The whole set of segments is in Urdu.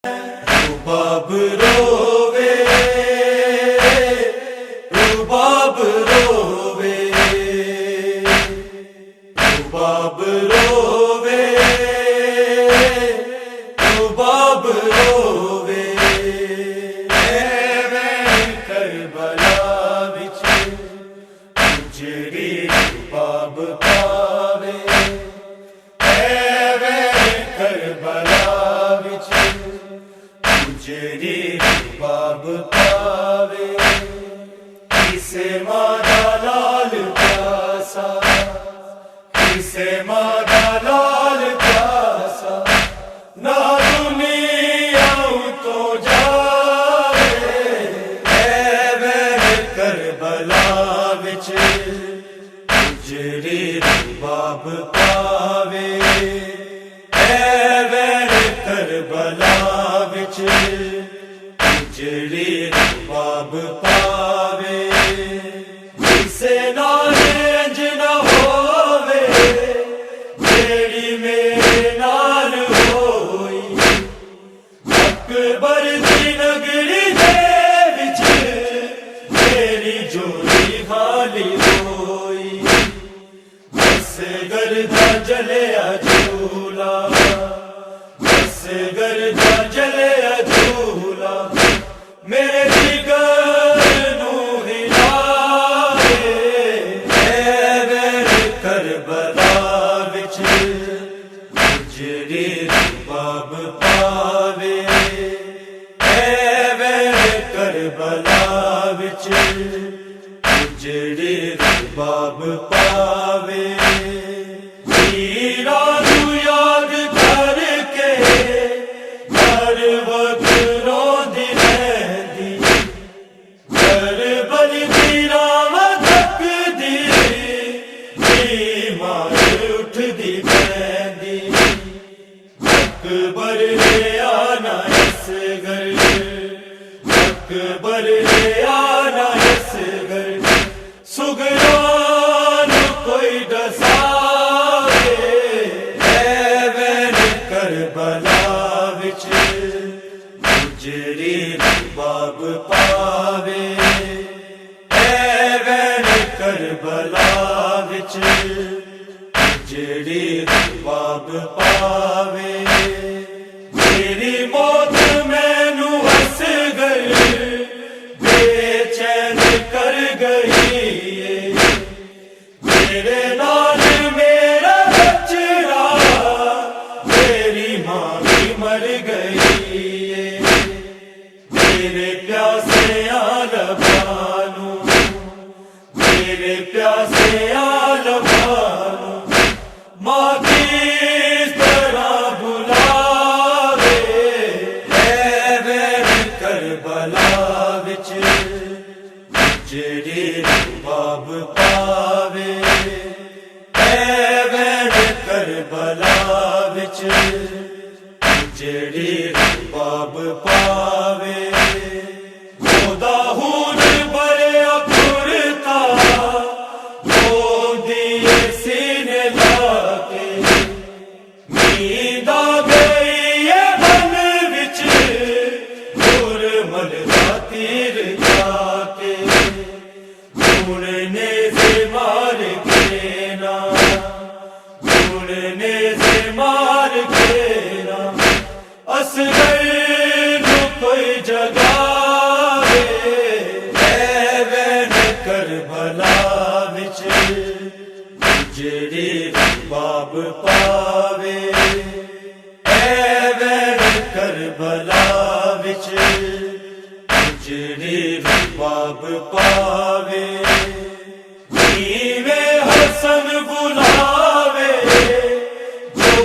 رباب روے رباب روے رباب روے رباب روے کربلا وچ اجڑی رباب پاوے کربلا وچ اجڑی رباب پاوے کسے ماں دا لال پیاسا کسے ماں دا لال پیاسا نہ دنیا تو جاوے کربلا وچ اجڑی رباب پاوے کربلا وچ اجڑی رباب پاوے کسے نال انج نہ ہووے جیڑی میرے نال ہوئی اکبر دی نگری دے وچ میری جوڑی خالی ہوئی اصغر دا جلیا جھولا اصغر دا جلیا جھولا میرے جگر نو ہلاوے کربلا وچ اجڑی رباب پاوے کربلا وچ اجڑی رباب پاوے ویراں نوں یاد کر کے ہر وقت روندی رہندی کربل دی راہ تکدی بیمار اٹھدی پہندی اکبر لے آنا اصغر اکبر لے آنا اصغر سگران کوئی ڈساوے کربلا وچ اجڑی رباب پاوے کربلا وچ اجڑی رباب پاوے میری موت مینوں اصغر بے چین کر گئی میرے نال میرا بچڑا میری ماں بھی مر گئی میرے پیاسے لبانو میرے پیاسے لبانو ماں کس طرح بلاوے کربلا وچ اجڑی رباب پاوے کربلا وچ اجڑی رباب پاوے خدا ہون بریا پھرتا روندی سینے لا کے نیند آ گئی ہے من وچ مل دا تیر جا کے نے سے مار کے نا نے سے مار کے نا اصغر نو کوئی جگاوے کربلا وچ اجڑی رباب پاوے کربلا وچ اجڑی رباب پاوے حسن بلاوے جو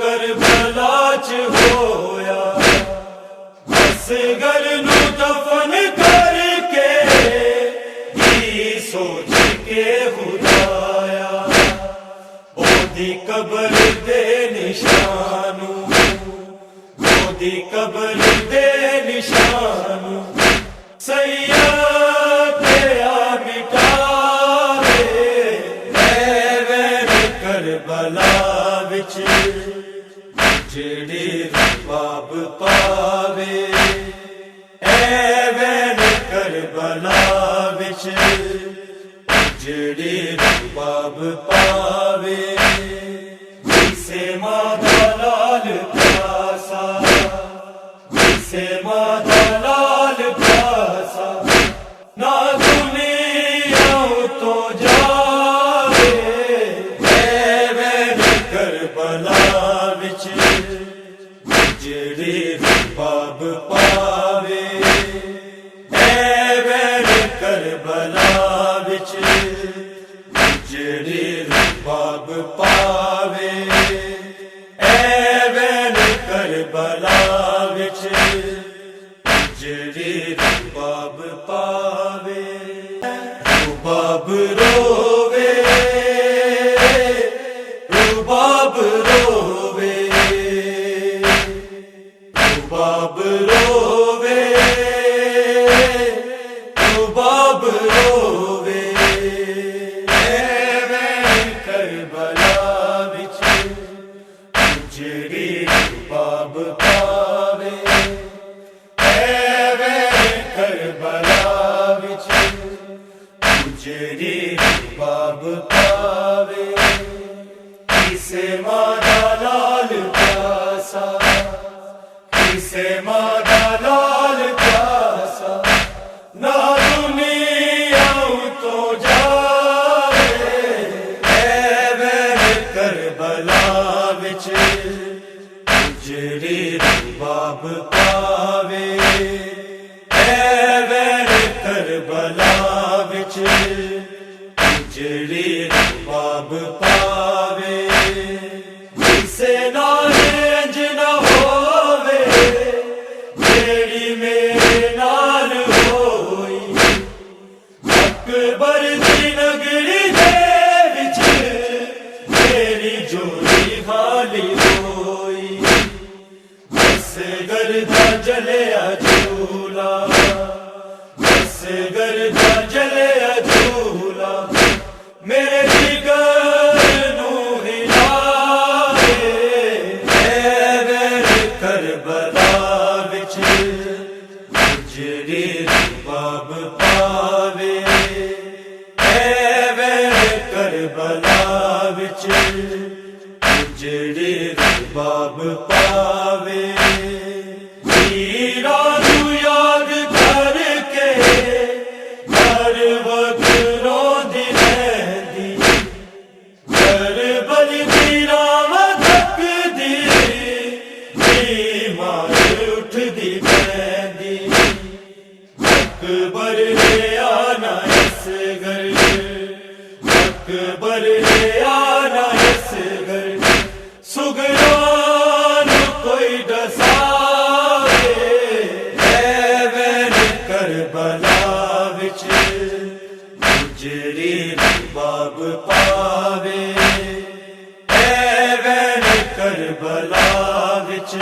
کربلا چ ہویا اصغر نو دفن کر کے سوچ کے خدایا اودی قبر دے نشانو اودی قبر دے نشانو سید تیرا مٹاوے کربلا وچ جڑی رباب پاوے جڑی رباب پاوے جسے مادہ لال پیاسا جسے مادہ لال پیاسا نہ دنیا تو جاوے اے وین کربلا وچ جڑی رباب پاوے اے وین کربلا وچ جڑی رباب پاوے اے وین کربلا وچ جڑی رباب پاوے رباب رووے رباب رووے رباب رووے رباب رووے اے وین کربلا وچ جڑی رباب پاوے اے وین کربلا وچ جڑی رباب پاوے کسے مادہ لال پیاسا کسے مادہ لال پیاسا نہ دنیا تو جاوے اے وین کربلا وچ جڑی رباب پاوے اے وین کربلا وچ جڑی رباب پاوے کسے نال انج نہ ہووے جیڑی میرے نال ہوئی اکبر دی نگری دے وچ میری جوڑی خالی ہوئی اصغر دا جلیا جھولا اصغر دا جلیا جھولا میرے جگر نو ہلاوے اے وین کربلا وچ جڑی رباب پاوے اے وین کربلا وچ جڑی رباب پاوے ویراں نوں یاد کر کے ہر وقت روندی رہندی کربل دی راہ تکدی بیمار اٹھدی پہندی اکبر لے آنا اصغر اکبر لے آنا اصغر سگران کوئی ڈساوے اے وین کربلا وچ جڑی رباب پاوے اے وین کربلا وچ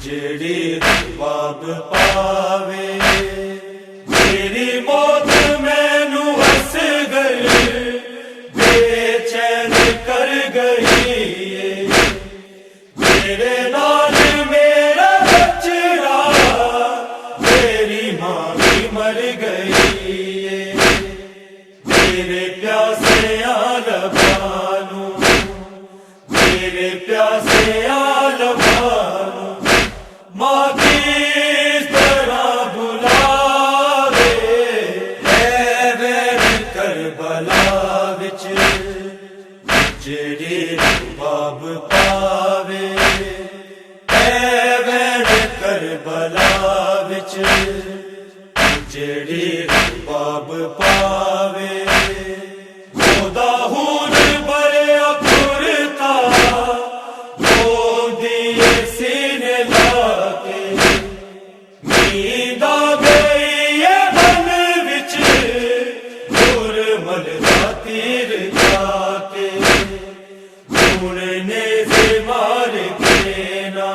جڑی رباب پاوے میری موت مینوں اصغر بے چین کر گئی میرے نال میرا بچڑا میری ماں بھی مر گئی میرے پیاسے لبانوں میرے پیاسے لبانوں ماں کس طرح بلاوے اے وین کربلا وچ جڑی رباب پاوے اے وین کربلا وچ جڑی رباب پاوے خدا ہون بریا پھرتا گودی سینے لا کے نیند آ گئی ہے من وچ مل دا تیر جا کے ڈھونڈنے سے مار کے نا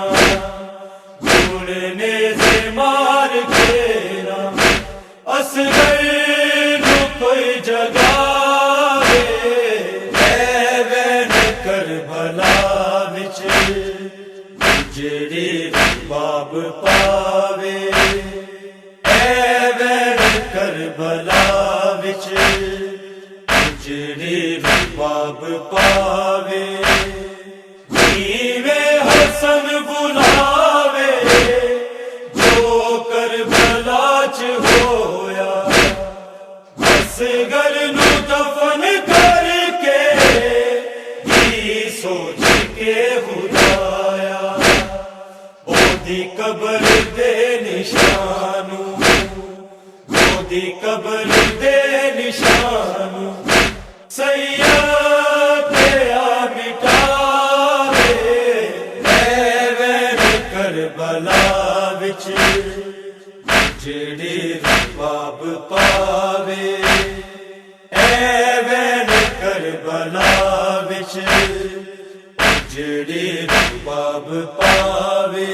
ڈھونڈنے سے مار کے نا اصغر نو کوئی جگاوے اے وین کربلا وچ جڑی رباب پاوے اے وین کربلا وچ جڑی رباب پاوے نیوے حسن بلاوے جو کربلا چ ہویا اصغر نو دفن کر کے سوچ کے خدایا او دی قبر دے نشانو او دی قبر دے نشانو سیاد آ مٹاوے اے وین کربلا وچ جڑی رباب پاوے اے وین کربلا وچ جڑی رباب پاوے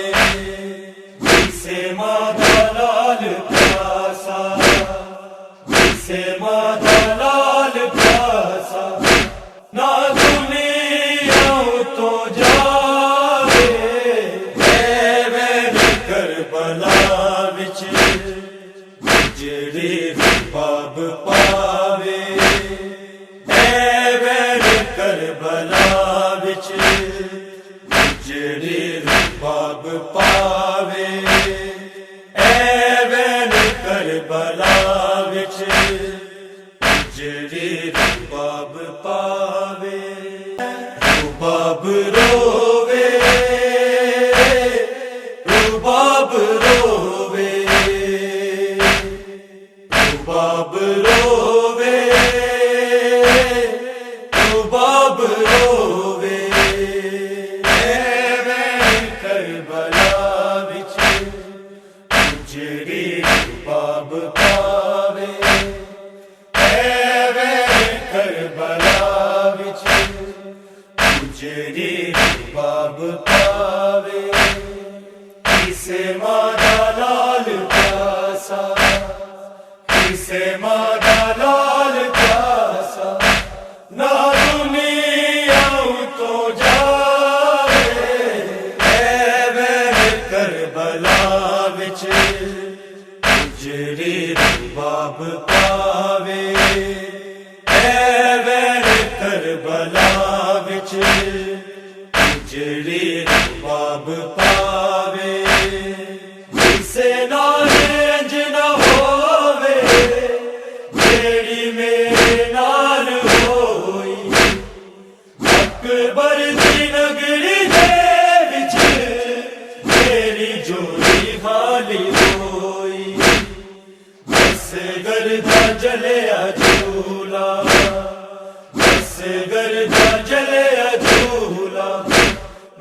جسے ماں دا لال پیاسا جسے ماں دا لال پیاسا نہ دنیا تو جاوے اے وین کربلا وچ جڑی رباب پاوے اے وین کربلا وچ جڑی رباب پاوے اے وین کربلا وچ جڑی رباب پاوے رباب رووے رباب رووے رباب رووے رباب رووے اے وین کربلا وچ جڑی رباب پاوے اے وین کربلا وچ جڑی رباب پاوے کسے ماں دا لال پیاسا کسے ماں دا لال پیاسا نہ دنیا تو جاوے اے وین کربلا وچ جڑی رباب پاوے اے وین کربلا وچ جڑی رباب پاوے کسے نال انج نہ ہووے جیڑی میرے نال ہوئی اکبر دی نگری دے وچ میری جوڑی خالی ہوئی اصغر دا جلیا جھولا اصغر دا جلیا جھولا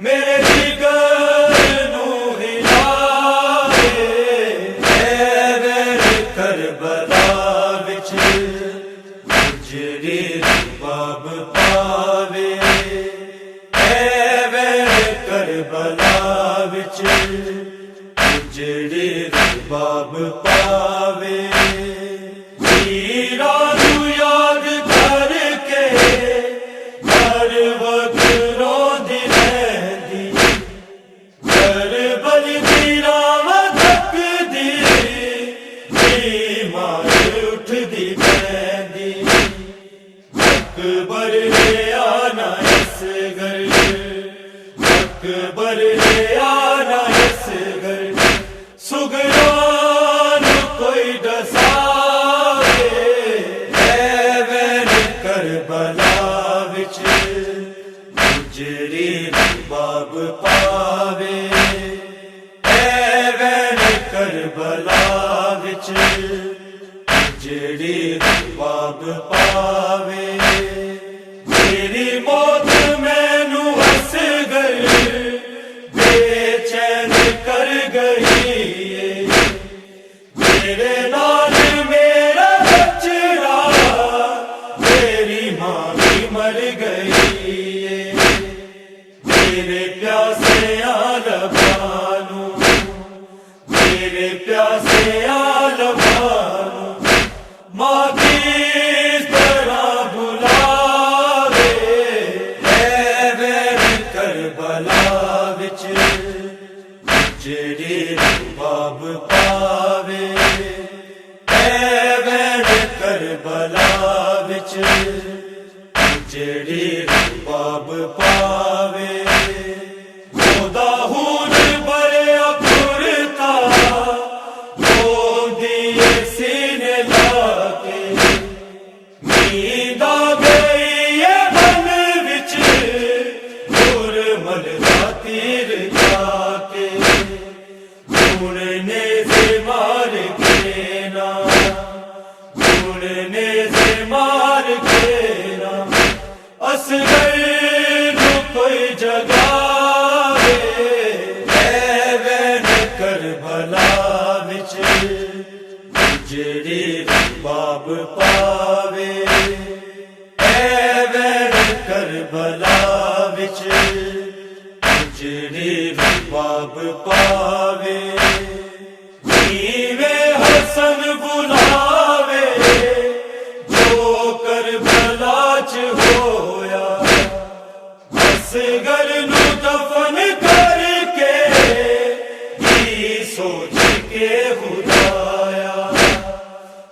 میرے جگر نو ہلاوے اے وین کربلا وچ جڑی رباب پاوے اے وین کربلا وچ جڑی رباب پاوے ویراں نوں یاد کر کے ہر وقت روندی رہندی کربل دی راہ تکدی بیمار اٹھدی پہندی اکبر لے آنا اصغر اکبر لے آنا اصغر سگران کوئی ڈساوے اے وین کربلا وچ جڑی رباب پاوے اے وین کربلا وچ جڑی رباب پاوے میری موت مینوں اصغر بے چین کر گئی میرے نال میرا بچڑا میری ماں بھی مر گئی میرے پیاسے لبانو میرے پیاسے لبانو ماں کس طرح بلاوے اے وین کربلا وچ جڑی رباب پاوے اے وین کربلا وچ جڑی رباب پاوے خدا ہون برے اکھرتا وہ دیے سینے لا کے نیند آ گئی ہے من وچ مل دا تیر جا کے ڈھونڈنے سے مار کے نا ڈھونڈنے سے مار کے نا اصغر نو کوئی جگاوے اے وین کربلا وچ جڑی رباب پاوے اے وین کربلا وچ جڑی رباب پاوے نیویں حسن بلاوے جو کربلا چ ہویا اصغر نو دفن کر کے کی سوچ کے خدایا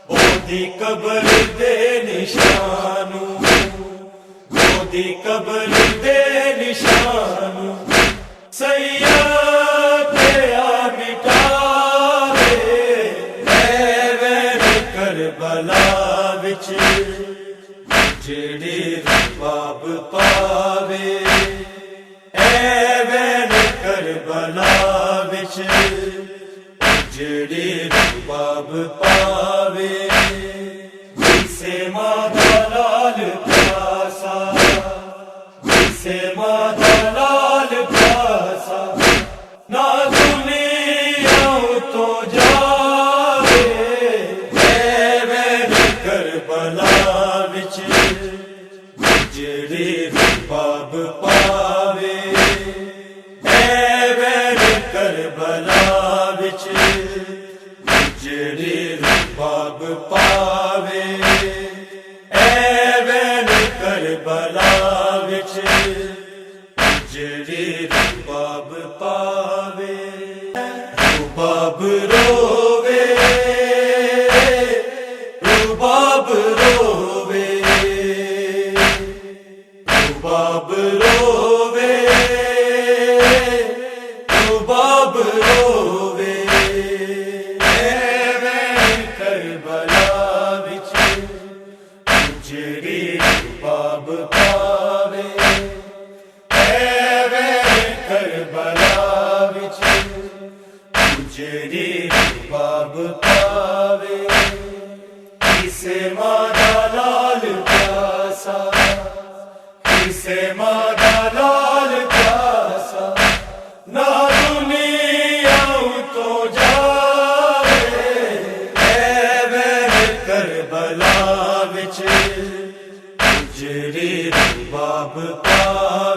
اودی قبر دے نشانوں اودی قبر دے نشانوں سیاد آ مٹاوے اے وین کربلا وچ جڑی رباب پاوے اے وین کربلا وچ جڑی رباب پاوے کسے ماں دا لال پیاسا کسے ماں دا لال پیاسا نہ دنیا تو جاوے اے وین کربلا وچ جڑی رباب پاوے اے وین کربلا وچ جڑی رباب پاوے اے وین کربلا وچ جڑی رباب پاوے رباب رووے رباب رووے رباب رووے رباب رووے اے وین کربلا وچ جڑی رباب پاوے اے وین کربلا وچ جڑی رباب پاوے کسے ماں دا لال پیاسا کسے ماں دا لال پیاسا نہ دنیا تو جاوے اے وین کربلا وچ جڑی رباب پاوے